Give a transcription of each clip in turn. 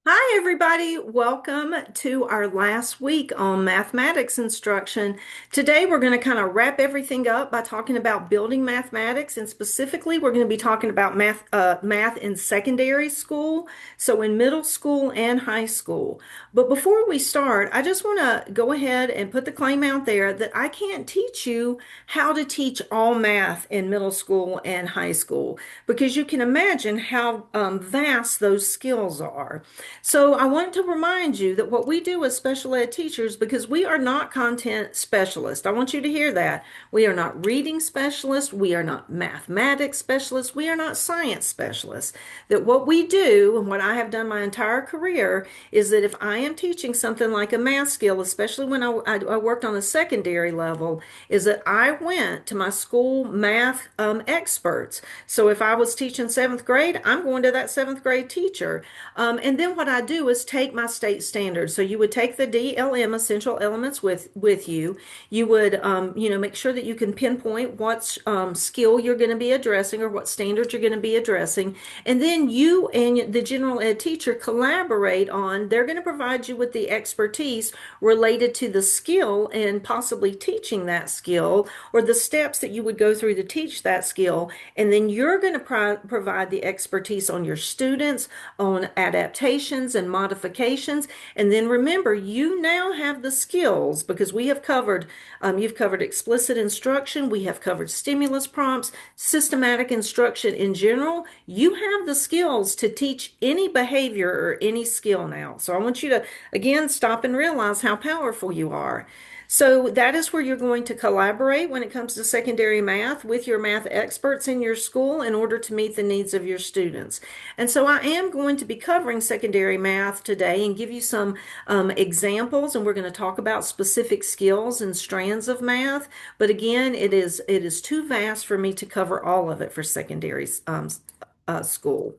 Hi, everybody. Welcome to our last week on mathematics instruction. Today, we're going to kind of wrap everything up by talking about building mathematics, and specifically, we're going to be talking about math in secondary school, so in middle school and high school. But before we start, I just want to go ahead and put the claim out there that I can't teach you how to teach all math in middle school and high school because you can imagine how vast those skills are. So I want to remind you that what we do as special ed teachers, because we are not content specialists, I want you to hear that. We are not reading specialists. We are not mathematics specialists. We are not science specialists. That what we do, and what I have done my entire career, is that if I am teaching something like a math skill, especially when I worked on a secondary level, is that I went to my school math experts. So if I was teaching seventh grade, I'm going to that seventh grade teacher. And then what I do is take my state standards. So you would take the DLM essential elements with you. You would make sure that you can pinpoint what skill you're going to be addressing or what standards you're going to be addressing. And then you and the general ed teacher collaborate on, they're going to provide you with the expertise related to the skill and possibly teaching that skill or the steps that you would go through to teach that skill. And then you're going to provide the expertise on your students, on adaptations and modifications. And then remember, you now have the skills because you've covered explicit instruction, we have covered stimulus prompts, systematic instruction in general. You have the skills to teach any behavior or any skill now. So I want you to, again, stop and realize how powerful you are. So that is where you're going to collaborate when it comes to secondary math with your math experts in your school in order to meet the needs of your students. And so I am going to be covering secondary math today and give you some examples, and we're going to talk about specific skills and strands of math. But again, it is too vast for me to cover all of it for secondary school.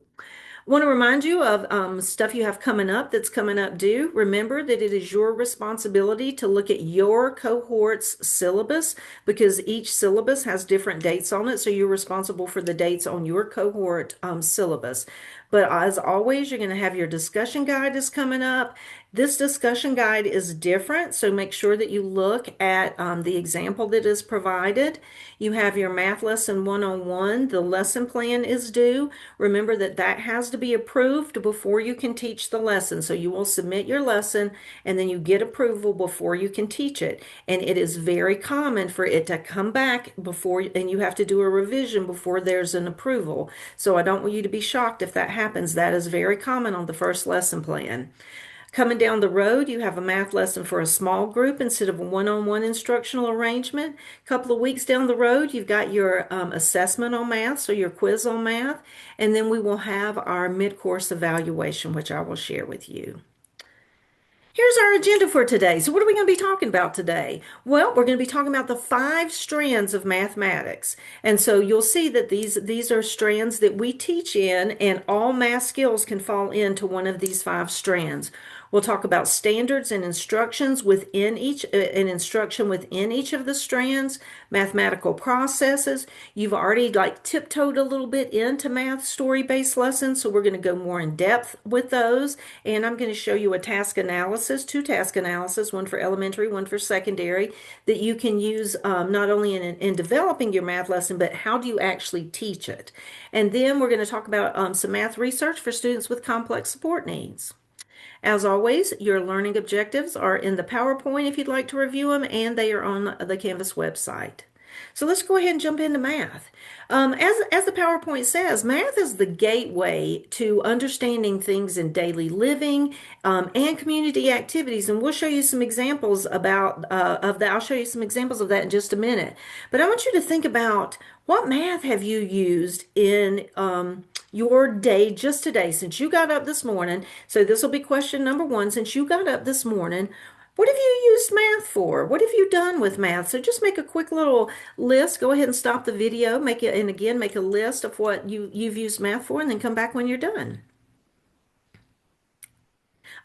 Want to remind you of stuff you have coming up that's coming up due. Remember that it is your responsibility to look at your cohort's syllabus because each syllabus has different dates on it. So you're responsible for the dates on your cohort syllabus. But as always, you're going to have your discussion guide is coming up. This discussion guide is different, so make sure that you look at the example that is provided. You have your math lesson 101. The lesson plan is due. Remember that that has to be approved before you can teach the lesson. So you will submit your lesson and then you get approval before you can teach it. And it is very common for it to come back before, and you have to do a revision before there's an approval. So I don't want you to be shocked if that happens. That is very common on the first lesson plan. Coming down the road, you have a math lesson for a small group instead of a one-on-one instructional arrangement. A couple of weeks down the road, you've got your assessment on math, so your quiz on math, and then we will have our mid-course evaluation, which I will share with you. Here's our agenda for today. So, what are we going to be talking about today? Well, we're going to be talking about the five strands of mathematics. And so you'll see that these are strands that we teach in, and all math skills can fall into one of these five strands. We'll talk about standards and instructions within an instruction within each of the strands, mathematical processes. You've already like tiptoed a little bit into math story-based lessons, so we're going to go more in depth with those. And I'm going to show you a task analysis, two task analysis, one for elementary, one for secondary, that you can use not only in developing your math lesson, but how do you actually teach it? And then we're going to talk about some math research for students with complex support needs. As always, your learning objectives are in the PowerPoint if you'd like to review them, and they are on the Canvas website. So let's go ahead and jump into math. As the PowerPoint says, math is the gateway to understanding things in daily living and community activities. And we'll show you some examples of that. I'll show you some examples of that in just a minute. But I want you to think about what math have you used in your day just today since you got up this morning. So this will be question number one. Since you got up this morning, what have you used math for? What have you done with math? So just make a quick little list. Go ahead and stop the video, make it, and again, make a list of what you've used math for, and then come back when you're done.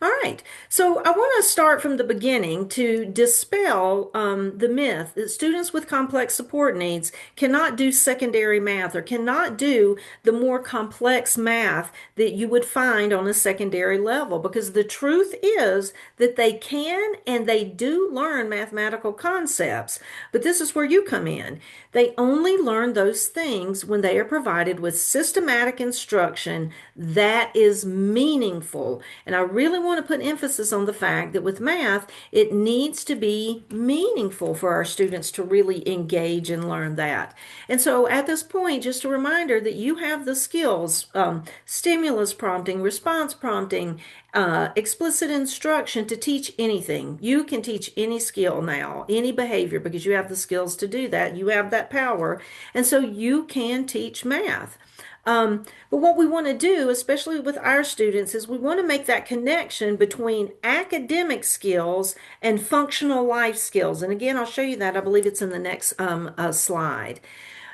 All right. So I want to start from the beginning to dispel the myth that students with complex support needs cannot do secondary math or cannot do the more complex math that you would find on a secondary level. Because the truth is that they can and they do learn mathematical concepts. But this is where you come in. They only learn those things when they are provided with systematic instruction that is meaningful. And I really want to put emphasis on the fact that with math, it needs to be meaningful for our students to really engage and learn that. And so at this point, just a reminder that you have the skills, stimulus prompting, response prompting, explicit instruction to teach anything. You can teach any skill now, any behavior, because you have the skills to do that. You have that power. And so you can teach math. But what we want to do, especially with our students, is we want to make that connection between academic skills and functional life skills. And again, I'll show you that. I believe it's in the next slide.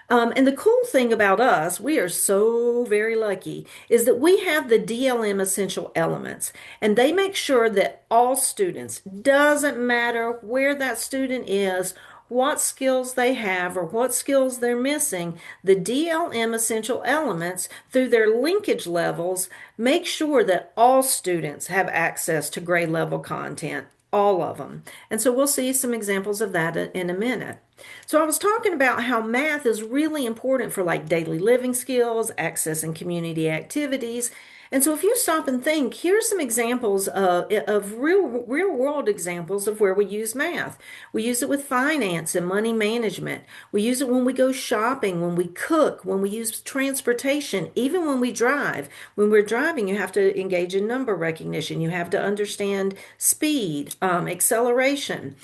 And the cool thing about us, we are so very lucky, is that we have the DLM essential elements, and they make sure that all students, doesn't matter where that student is, what skills they have, or what skills they're missing, the DLM essential elements, through their linkage levels, make sure that all students have access to grade level content, all of them. And so we'll see some examples of that in a minute. So I was talking about how math is really important for like daily living skills, accessing community activities. And so if you stop and think, here's some examples of real world examples of where we use math. We use it with finance and money management. We use it when we go shopping, when we cook, when we use transportation, even when we drive. When we're driving, you have to engage in number recognition. You have to understand speed, acceleration.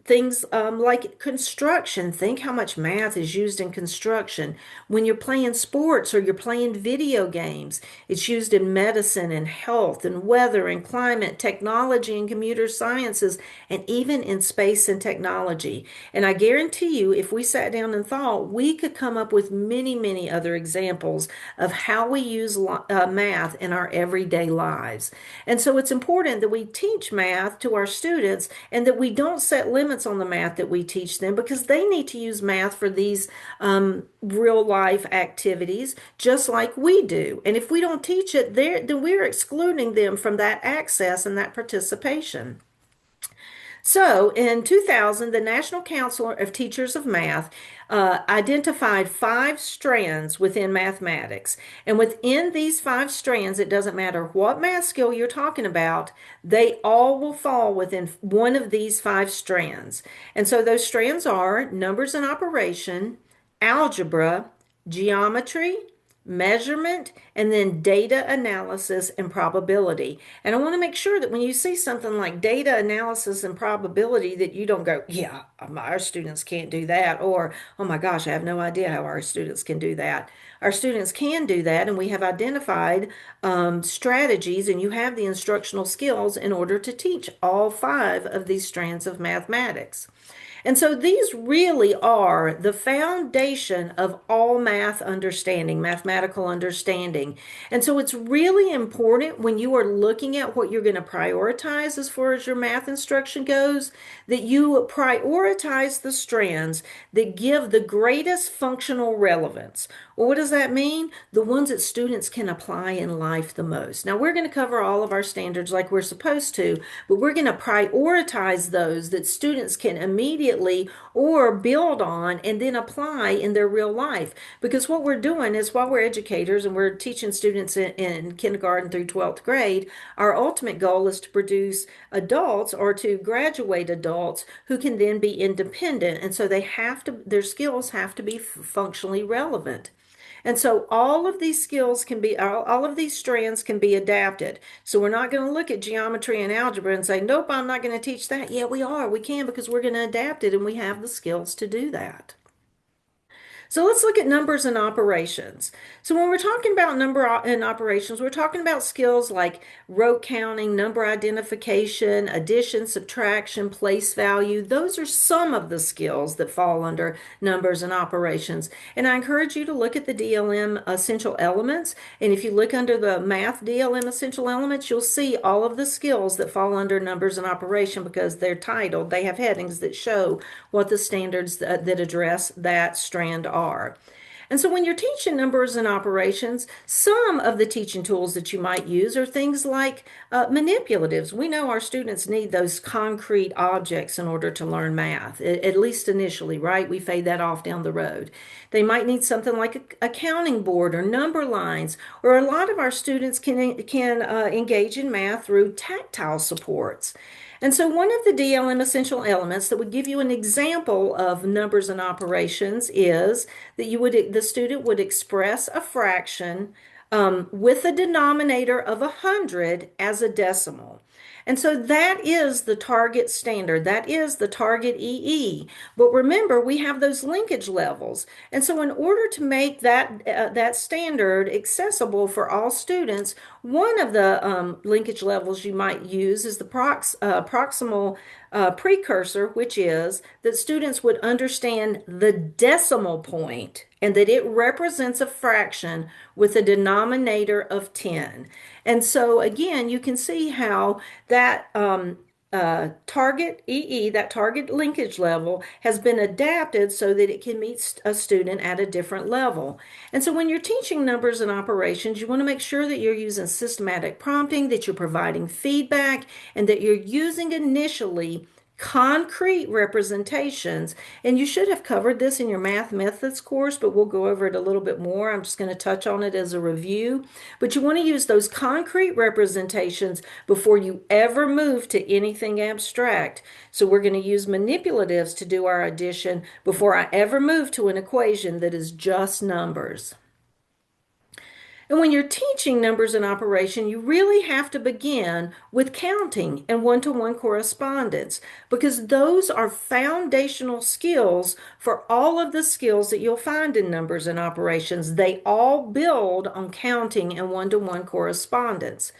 Things like construction. Think how much math is used in construction. When you're playing sports or you're playing video games, it's used in medicine and health and weather and climate, technology and computer sciences, and even in space and technology. And I guarantee you, if we sat down and thought, we could come up with many, many other examples of how we use math in our everyday lives. And so it's important that we teach math to our students and that we don't set limits on the math that we teach them, because they need to use math for these real life activities just like we do. And if we don't teach it, then we're excluding them from that access and that participation. So in 2000, the National Council of Teachers of Math identified 5 strands within mathematics. And within these 5 strands, it doesn't matter what math skill you're talking about, they all will fall within one of these 5 strands. And so those strands are numbers and operation, algebra, geometry, measurement, and then data analysis and probability. And I want to make sure that when you see something like data analysis and probability, that you don't go, yeah, our students can't do that, or, oh my gosh, I have no idea how our students can do that. Our students can do that, and we have identified strategies, and you have the instructional skills in order to teach all 5 of these strands of mathematics. And so these really are the foundation of all math understanding, mathematical understanding. And so it's really important when you are looking at what you're going to prioritize as far as your math instruction goes, that you prioritize the strands that give the greatest functional relevance. Well, what does that mean? The ones that students can apply in life the most. Now, we're going to cover all of our standards like we're supposed to, but we're going to prioritize those that students can immediately or build on and then apply in their real life. Because what we're doing is, while we're educators and we're teaching students in kindergarten through 12th grade, our ultimate goal is to produce adults or to graduate adults who can then be independent. And so their skills have to be functionally relevant. And so all of these skills can be, all of these strands can be adapted. So we're not going to look at geometry and algebra and say, nope, I'm not going to teach that. Yeah, we are. We can, because we're going to adapt it and we have the skills to do that. So let's look at numbers and operations. So when we're talking about and operations, we're talking about skills like row counting, number identification, addition, subtraction, place value. Those are some of the skills that fall under numbers and operations. And I encourage you to look at the DLM essential elements. And if you look under the math DLM essential elements, you'll see all of the skills that fall under numbers and operation because they're titled. They have headings that show what the standards that address that strand are. And so when you're teaching numbers and operations, some of the teaching tools that you might use are things like manipulatives. We know our students need those concrete objects in order to learn math, at least initially, right? We fade that off down the road. They might need something like a counting board or number lines, or a lot of our students can engage in math through tactile supports. And so one of the DLM essential elements that would give you an example of numbers and operations is that the student would express a fraction with a denominator of 100 as a decimal. And so that is the target standard. That is the target EE. But remember, we have those linkage levels. And so in order to make that standard accessible for all students, one of the linkage levels you might use is the proximal precursor, which is that students would understand the decimal point and that it represents a fraction with a denominator of 10. And so again, you can see how that target EE, that target linkage level, has been adapted so that it can meet a student at a different level. And so when you're teaching numbers and operations, you want to make sure that you're using systematic prompting, that you're providing feedback, and that you're using initially concrete representations. And you should have covered this in your math methods course, but we'll go over it a little bit more. I'm just going to touch on it as a review. But you want to use those concrete representations before you ever move to anything abstract. So we're going to use manipulatives to do our addition before I ever move to an equation that is just numbers. And when you're teaching numbers and operation, you really have to begin with counting and one-to-one correspondence because those are foundational skills for all of the skills that you'll find in numbers and operations. They all build on counting and one-to-one correspondence.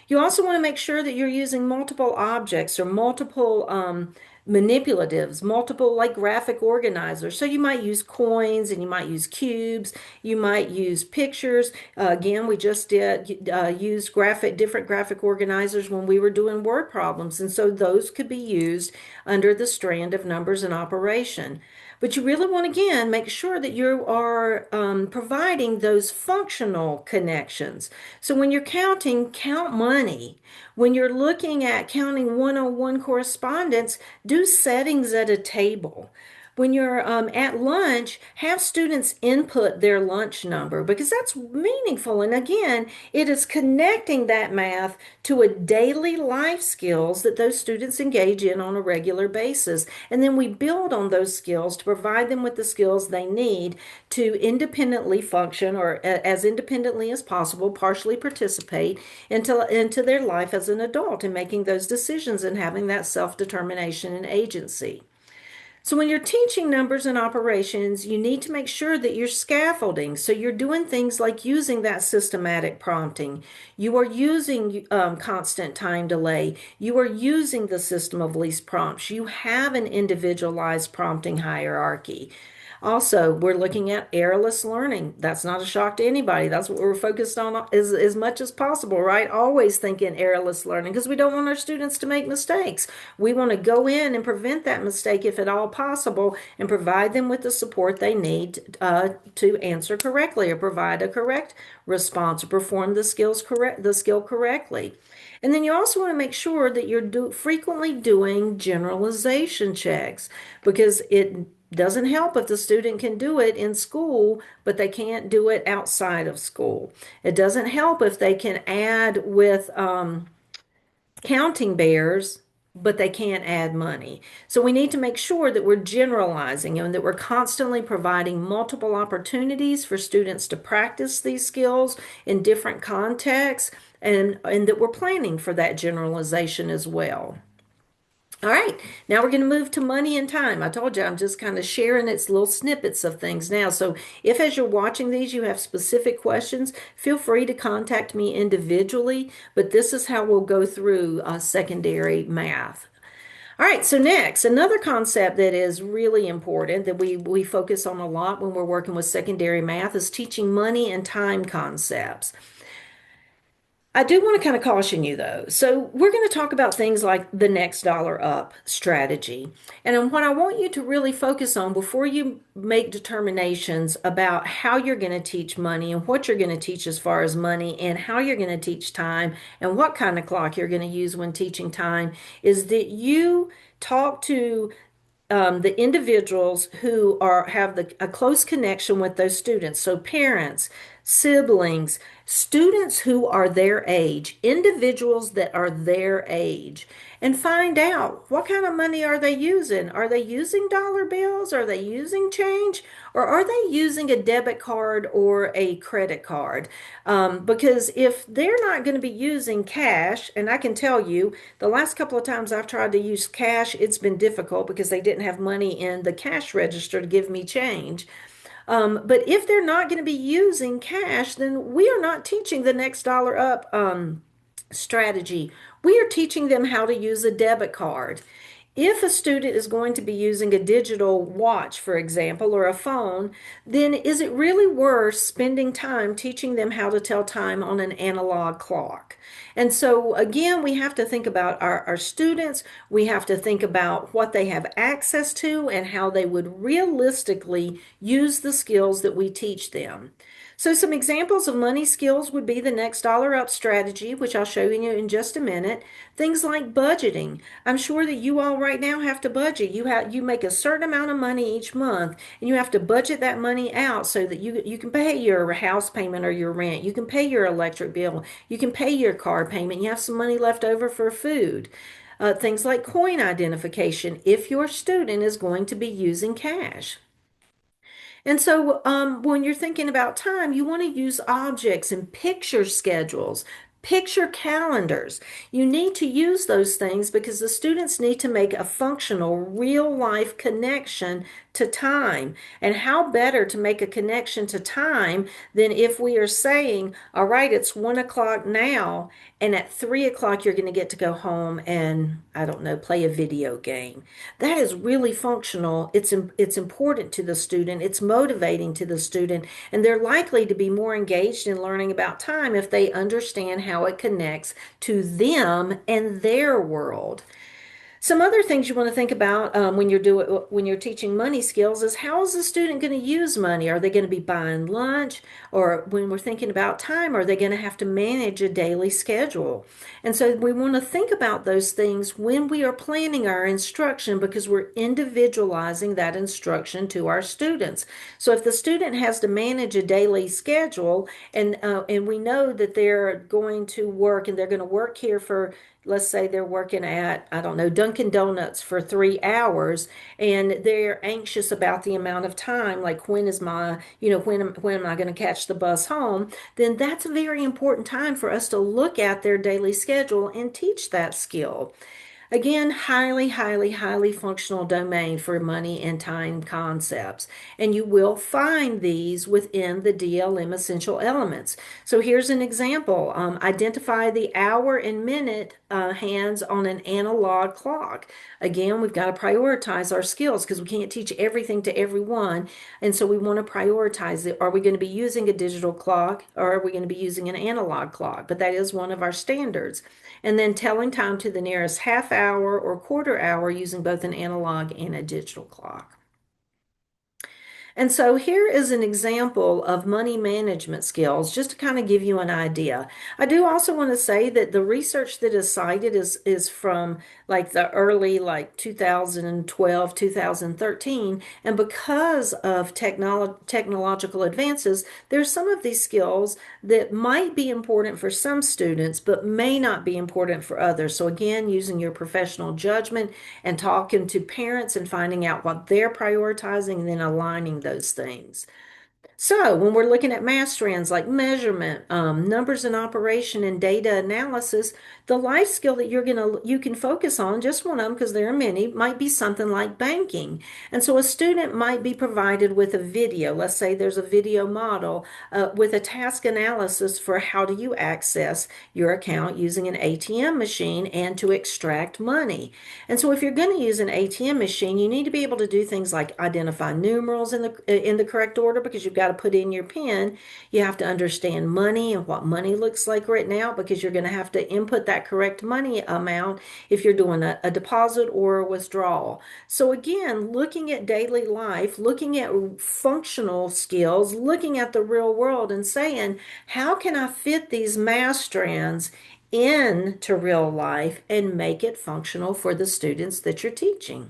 You also want to make sure that you're using multiple objects or multiple manipulatives, multiple like graphic organizers. So you might use coins and you might use cubes, you might use pictures. Again, we just did use different graphic organizers when we were doing word problems. And so those could be used under the strand of numbers and operation. But you really want to, again, make sure that you are providing those functional connections. So when you're counting, count money. When you're looking at counting one-on-one correspondence, do settings at a table. When you're at lunch, have students input their lunch number because that's meaningful. And again, it is connecting that math to a daily life skills that those students engage in on a regular basis. And then we build on those skills to provide them with the skills they need to independently function or as independently as possible, partially participate into their life as an adult and making those decisions and having that self-determination and agency. So when you're teaching numbers and operations, you need to make sure that you're scaffolding. So you're doing things like using that systematic prompting. You are using constant time delay. You are using the system of least prompts. You have an individualized prompting hierarchy. Also, we're looking at errorless learning. That's not a shock to anybody. That's what we're focused on as much as possible, right? Always thinking errorless learning because we don't want our students to make mistakes. We want to go in and prevent that mistake if at all possible and provide them with the support they need to answer correctly or provide a correct response or perform the skill correctly. And then you also want to make sure that you're frequently doing generalization checks because it doesn't help if the student can do it in school, but they can't do it outside of school. It doesn't help if they can add with counting bears, but they can't add money. So we need to make sure that we're generalizing and that we're constantly providing multiple opportunities for students to practice these skills in different contexts and that we're planning for that generalization as well. All right, now we're going to move to money and time. I told you I'm just kind of sharing its little snippets of things now. So if as you're watching these you have specific questions, feel free to contact me individually, but this is how we'll go through secondary math. All right, so next, another concept that is really important that we focus on a lot when we're working with secondary math is teaching money and time concepts. I do want to kind of caution you though. So, we're going to talk about things like the next dollar up strategy. And what I want you to really focus on before you make determinations about how you're going to teach money and what you're going to teach as far as money and how you're going to teach time and what kind of clock you're going to use when teaching time is that you talk to the individuals who are have a close connection with those students. So parents, siblings, students who are their age, individuals that are their age, and find out what kind of money are they using? Are they using dollar bills? Are they using change? Or are they using a debit card or a credit card? Because if they're not going to be using cash, and I can tell you, the last couple of times I've tried to use cash, it's been difficult because they didn't have money in the cash register to give me change. But if they're not going to be using cash, then we are not teaching the next dollar up strategy. We are teaching them how to use a debit card. If a student is going to be using a digital watch, for example, or a phone, then is it really worth spending time teaching them how to tell time on an analog clock? And so, again, we have to think about our students. We have to think about what they have access to and how they would realistically use the skills that we teach them. So, some examples of money skills would be the next dollar up strategy, which I'll show you in just a minute. Things like budgeting. I'm sure that you all right now have to budget. You make a certain amount of money each month, and you have to budget that money out so that you can pay your house payment or your rent. You can pay your electric bill. You can pay your car payment. You have some money left over for food. Things like coin identification if your student is going to be using cash. And so, when you're thinking about time, you want to use objects and picture schedules, picture calendars. You need to use those things because the students need to make a functional, real life connection to time. And how better to make a connection to time than if we are saying, all right, it's 1 o'clock now, and at 3 o'clock you're going to get to go home and, I don't know, play a video game. That is really functional. It's important to the student. It's motivating to the student, and they're likely to be more engaged in learning about time if they understand how it connects to them and their world. Some other things you want to think about when you're teaching money skills is how is the student going to use money? Are they going to be buying lunch? Or when we're thinking about time, are they going to have to manage a daily schedule? And so we want to think about those things when we are planning our instruction because we're individualizing that instruction to our students. So if the student has to manage a daily schedule and we know that they're going to work and they're going to work here for, let's say they're working at, I don't know, Dunkin' Donuts for 3 hours and they're anxious about the amount of time, like when is my, when am I going to catch the bus home? Then that's a very important time for us to look at their daily schedule and teach that skill. Again, highly, highly, highly functional domain for money and time concepts. And you will find these within the DLM essential elements. So here's an example. Identify the hour and minute hands on an analog clock. Again, we've got to prioritize our skills because we can't teach everything to everyone. And so we want to prioritize it. Are we going to be using a digital clock or are we going to be using an analog clock? But that is one of our standards. And then telling time to the nearest half hour or quarter hour using both an analog and a digital clock. And so here is an example of money management skills, just to kind of give you an idea. I do also want to say that the research that is cited is from like the early like 2012, 2013. And because of technological advances, there's some of these skills that might be important for some students, but may not be important for others. So again, using your professional judgment and talking to parents and finding out what they're prioritizing and then aligning those things. So, when we're looking at math strands like measurement, numbers and operation, and data analysis, the life skill that you can focus on, just one of them because there are many, might be something like banking. And so, a student might be provided with a video. Let's say there's a video model with a task analysis for how do you access your account using an ATM machine and to extract money. And so, if you're going to use an ATM machine, you need to be able to do things like identify numerals in the correct order because you've got to put in your PIN. You have to understand money and what money looks like right now because you're going to have to input that correct money amount if you're doing a deposit or a withdrawal. So again, looking at daily life, looking at functional skills, looking at the real world and saying, how can I fit these math strands into real life and make it functional for the students that you're teaching?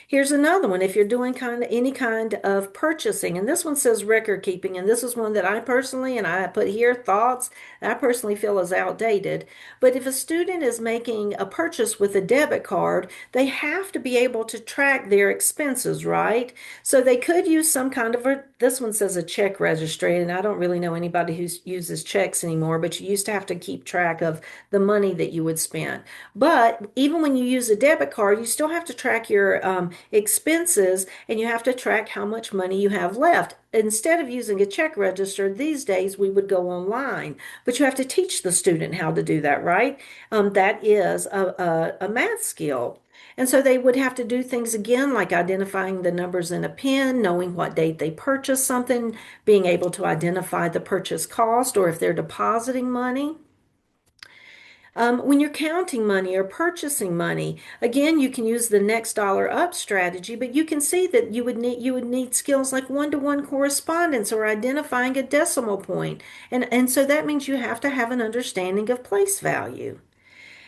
Here's another one. If you're doing any kind of purchasing, and this one says record keeping, and this is one that I personally, and I put here thoughts that I personally feel is outdated. But if a student is making a purchase with a debit card, they have to be able to track their expenses, right? So they could use some kind of this one says a check registry, and I don't really know anybody who uses checks anymore, but you used to have to keep track of the money that you would spend. But even when you use a debit card, you still have to track your expenses and you have to track how much money you have left. Instead of using a check register, these days we would go online, but you have to teach the student how to do that, right? That is a math skill. And so they would have to do things again, like identifying the numbers in a pen, knowing what date they purchased something, being able to identify the purchase cost, or if they're depositing money. When you're counting money or purchasing money, again, you can use the next dollar up strategy, but you can see that you would need skills like one-to-one correspondence or identifying a decimal point. And so that means you have to have an understanding of place value.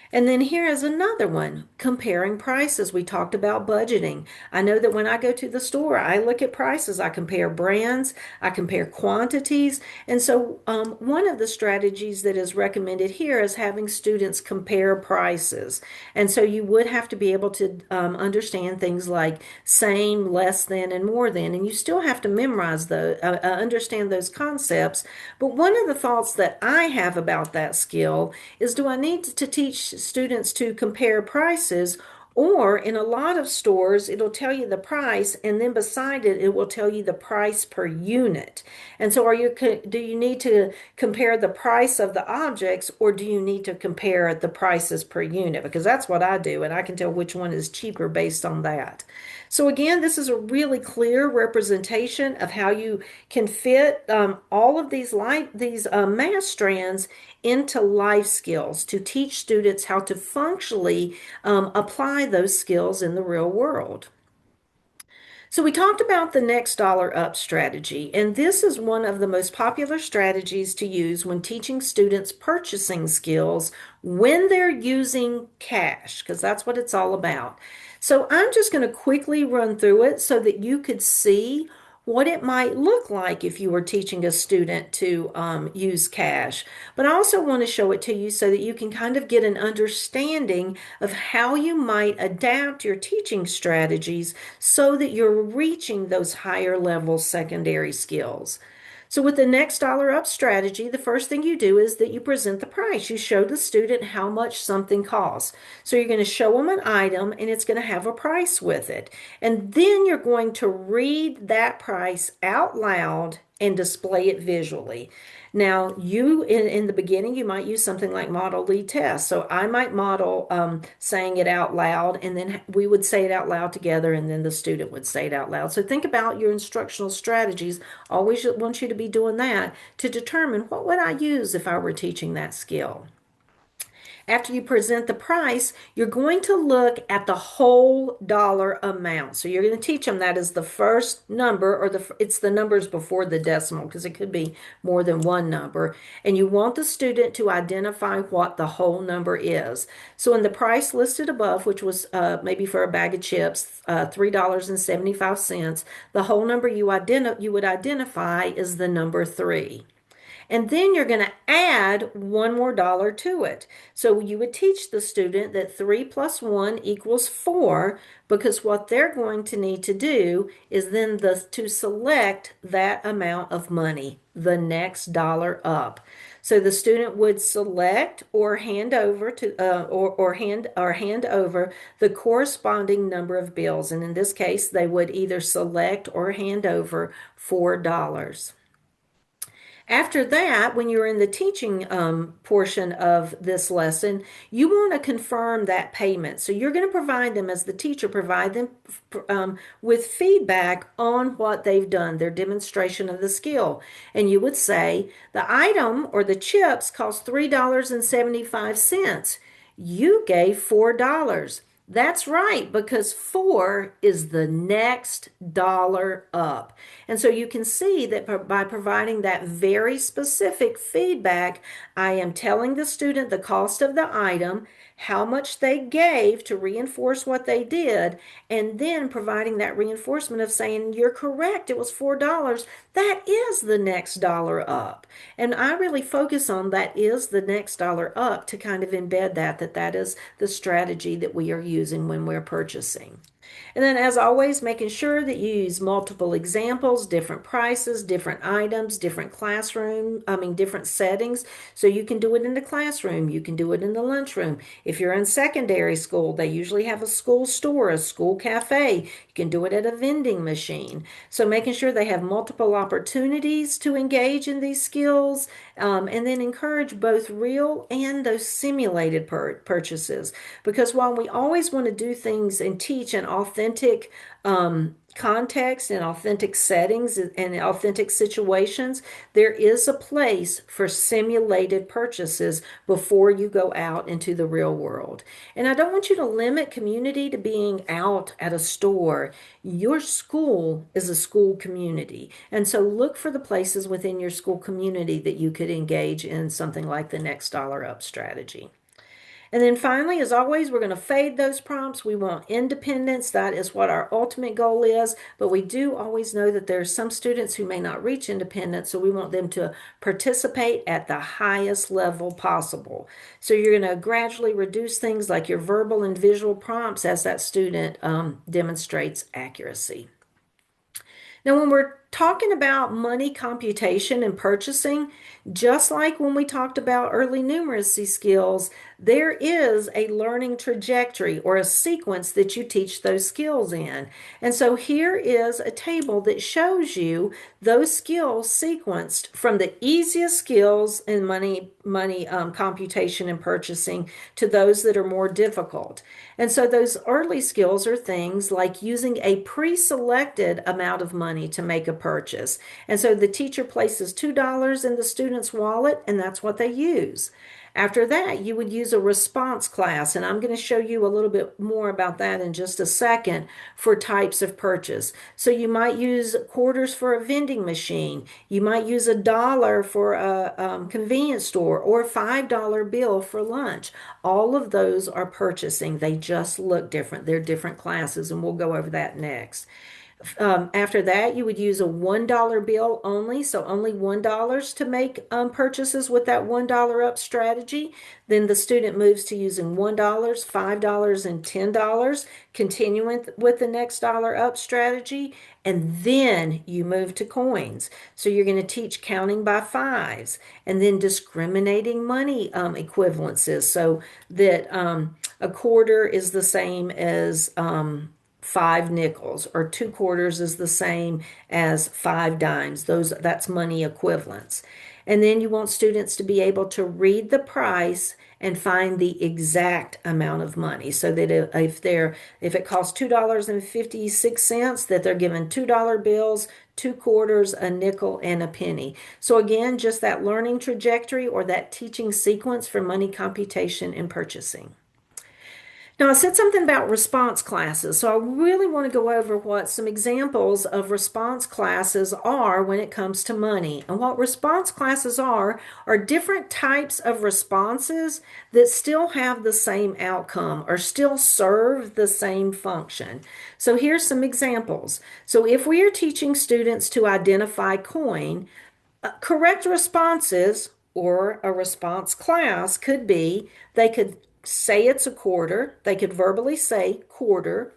And then here is another one, comparing prices. We talked about budgeting. I know that when I go to the store, I look at prices. I compare brands, I compare quantities. And so one of the strategies that is recommended here is having students compare prices. And so you would have to be able to understand things like same, less than, and more than. And you still have to memorize understand those concepts. But one of the thoughts that I have about that skill is, do I need to teach students to compare prices? Or in a lot of stores, it'll tell you the price, and then beside it, it will tell you the price per unit. And so, do you need to compare the price of the objects, or do you need to compare the prices per unit? Because that's what I do, and I can tell which one is cheaper based on that. So again, this is a really clear representation of how you can fit all of these math strands into life skills to teach students how to functionally apply those skills in the real world. So we talked about the next dollar up strategy, and this is one of the most popular strategies to use when teaching students purchasing skills when they're using cash, because that's what it's all about. So I'm just going to quickly run through it so that you could see what it might look like if you were teaching a student to use cash. But I also want to show it to you so that you can kind of get an understanding of how you might adapt your teaching strategies so that you're reaching those higher level secondary skills. So with the next dollar up strategy, the first thing you do is that you present the price. You show the student how much something costs. So you're going to show them an item and it's going to have a price with it. And then you're going to read that price out loud and display it visually. Now, in the beginning, you might use something like model lead test. So I might model saying it out loud, and then we would say it out loud together, and then the student would say it out loud. So think about your instructional strategies. Always want you to be doing that to determine what would I use if I were teaching that skill. After you present the price, you're going to look at the whole dollar amount. So you're going to teach them that is the first number, or it's the numbers before the decimal, because it could be more than one number. And you want the student to identify what the whole number is. So in the price listed above, which was maybe for a bag of chips, $3.75, the whole number you would identify is the number 3. And then you're going to add one more dollar to it. So you would teach the student that 3 plus 1 equals 4, because what they're going to need to do is then to select that amount of money, the next dollar up. So the student would select or hand over to hand over the corresponding number of bills, and in this case, they would either select or hand over $4. After that, when you're in the teaching portion of this lesson, you want to confirm that payment. So you're going to provide them, as the teacher, provide them with feedback on what they've done, their demonstration of the skill. And you would say, the item or the chips cost $3.75. You gave $4. That's right, because 4 is the next dollar up. And so you can see that by providing that very specific feedback, I am telling the student the cost of the item, how much they gave to reinforce what they did, and then providing that reinforcement of saying, you're correct, it was $4. That is the next dollar up. And I really focus on that is the next dollar up to kind of embed that is the strategy that we are using when we're purchasing. And then, as always, making sure that you use multiple examples, different prices, different items, different settings. So you can do it in the classroom, you can do it in the lunchroom. If you're in secondary school, they usually have a school store, a school cafe. You can do it at a vending machine. So making sure they have multiple opportunities to engage in these skills, and then encourage both real and those simulated purchases. Because while we always want to do things and teach an authentic context and authentic settings and authentic situations, there is a place for simulated purchases before you go out into the real world. And I don't want you to limit community to being out at a store. Your school is a school community. And so look for the places within your school community that you could engage in something like the next dollar up strategy. And then finally, as always, we're going to fade those prompts. We want independence. That is what our ultimate goal is. But we do always know that there are some students who may not reach independence, so we want them to participate at the highest level possible. So you're going to gradually reduce things like your verbal and visual prompts as that student demonstrates accuracy. Now, when we're talking about money computation and purchasing, just like when we talked about early numeracy skills, there is a learning trajectory or a sequence that you teach those skills in. And so here is a table that shows you those skills sequenced from the easiest skills in money computation and purchasing to those that are more difficult. And so those early skills are things like using a pre-selected amount of money to make a purchase. And so the teacher places $2 in the student's wallet, and that's what they use. After that, you would use a response class, and I'm going to show you a little bit more about that in just a second for types of purchase. So you might use quarters for a vending machine. You might use $1 for a convenience store or a $5 bill for lunch. All of those are purchasing. They just look different. They're different classes, and we'll go over that next. After that, you would use a $1 bill only, so only $1 to make purchases with that $1 up strategy. Then the student moves to using $1, $5, and $10, continuing with the next dollar up strategy. And then you move to coins. So you're going to teach counting by fives and then discriminating money equivalences so that a quarter is the same as 5 nickels, or 2 quarters is the same as 5 dimes. That's money equivalents. And then you want students to be able to read the price and find the exact amount of money, so that if it costs $2.56, that they're given $2 bills, 2 quarters, a nickel, and a penny. So again, just that learning trajectory or that teaching sequence for money computation and purchasing. Now, I said something about response classes, so I really want to go over what some examples of response classes are when it comes to money. And what response classes are different types of responses that still have the same outcome or still serve the same function. So here's some examples. So if we are teaching students to identify coin, Correct responses or a response class could be they could say it's a quarter, they could verbally say quarter,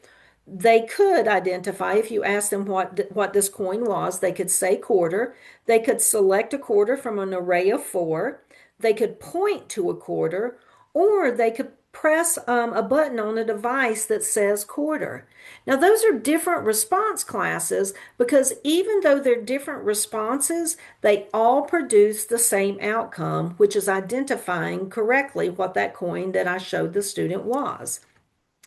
they could identify if you asked them what this coin was, they could say quarter, they could select a quarter from an array of four, they could point to a quarter, or they could press a button on a device that says quarter. Now, those are different response classes because even though they're different responses, they all produce the same outcome, which is identifying correctly what that coin that I showed the student was.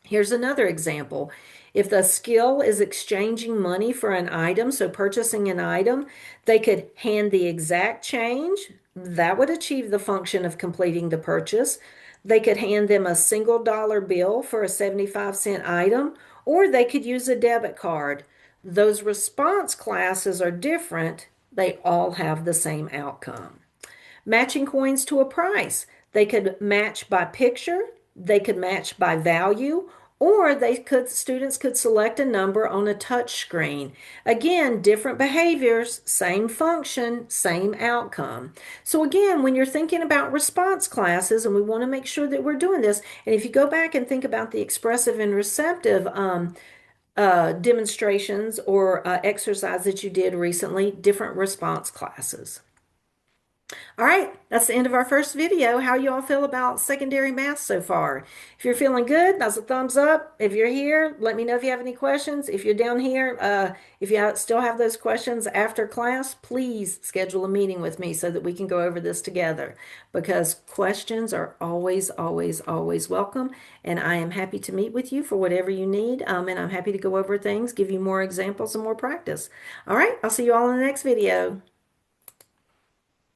Here's another example. If the skill is exchanging money for an item, so purchasing an item, they could hand the exact change. That would achieve the function of completing the purchase. They could hand them a single dollar bill for a 75-cent item, or they could use a debit card. Those response classes are different. They all have the same outcome. Matching coins to a price. They could match by picture, they could match by value, or students could select a number on a touch screen. Again, different behaviors, same function, same outcome. So again, when you're thinking about response classes, and we want to make sure that we're doing this, and if you go back and think about the expressive and receptive demonstrations or exercise that you did recently, different response classes. All right, that's the end of our first video. How you all feel about secondary math so far? If you're feeling good, that's a thumbs up. If you're here, let me know if you have any questions. If you're down here, if you still have those questions after class, please schedule a meeting with me so that we can go over this together, because questions are always, always, always welcome. And I am happy to meet with you for whatever you need. And I'm happy to go over things, give you more examples and more practice. All right, I'll see you all in the next video.